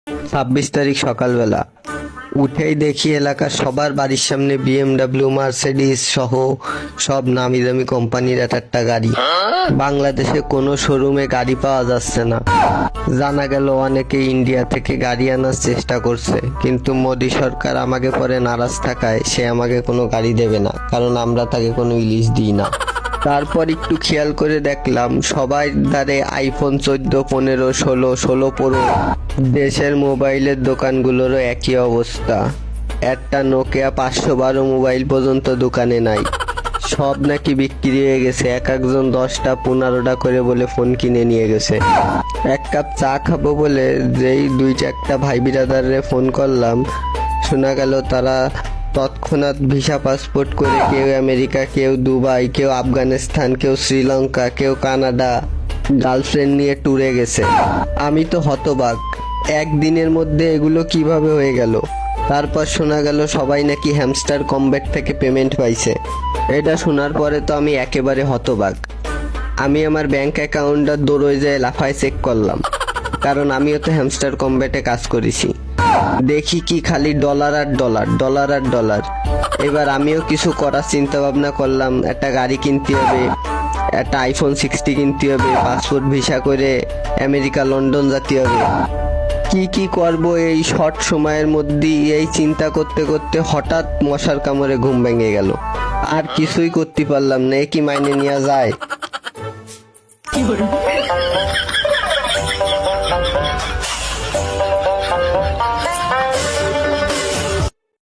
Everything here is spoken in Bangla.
26 তারিখ সকালবেলা উঠেই দেখি এলাকার সবার বাড়ির সামনে বিএমডাব্লিউ, মার্সিডিজ সহ সব নামি দামি কোম্পানির একটা গাড়ি। বাংলাদেশে কোনো শোরুমে গাড়ি পাওয়া যাচ্ছে না। জানা গেল অনেকে ইন্ডিয়া থেকে গাড়ি আনার চেষ্টা করছে, কিন্তু মোদি সরকার আমাকে পরে নারাজ থাকায় সে আমাকে কোনো গাড়ি দেবে না, কারণ আমরা তাকে কোনো ইলিশ দিই না। তারপর একটু খেয়াল করে দেখলাম সবাই দ্বারে আইফোন 14, 15, 16 প্রো। দেশের মোবাইলের দোকানগুলোরও একই অবস্থা। একটা নোকিয়া 512 মোবাইল পর্যন্ত দোকানে নাই। সব নাকি বিক্রি হয়ে গেছে। এক একজন 10টা 15টা করে বলে ফোন কিনে নিয়ে গেছে। এক কাপ চা খাবো বলে যেই 2-4টা ভাই বিরাদারে ফোন করলাম, শোনা গেল তারা তৎক্ষণাৎ ভিসা পাসপোর্ট করে কেউ আমেরিকা, কেউ দুবাই, কেউ আফগানিস্তান, কেউ শ্রীলঙ্কা, কেউ কানাডা গার্লফ্রেন্ড নিয়ে ট্যুরে গেছে। আমি তো হতবাক, একদিনের মধ্যে এগুলো কিভাবে হয়ে গেল। তারপর শোনা গেল সবাই নাকি হ্যামস্টার কমব্যাট থেকে পেমেন্ট পাইছে। এটা শোনার পরে তো আমি একেবারে হতবাক। আমি আমার ব্যাংক অ্যাকাউন্টটা দৌড়ে যেয়ে লাফায় চেক করলাম, কারণ আমিও তো হ্যামস্টার কমব্যাটে কাজ করেছি। দেখি কি খালি ডলার আর ডলার, ডলার আর ডলার। এবার আমিও কিছু করার চিন্তা ভাবনা করলাম। একটা গাড়ি কিনতে হবে, একটা আইফোন 60 কিনতে হবে, পাসপোর্ট ভিসা করে আমেরিকা, লন্ডন যেতে হবে। কি করব এই শর্ট সময়ের মধ্যেই এই চিন্তা করতে করতে হঠাৎ মশার কামড়ে ঘুম ভেঙে গেল। আর কিছুই করতে পারলাম না। এ কি মাইনে নেওয়া যায়?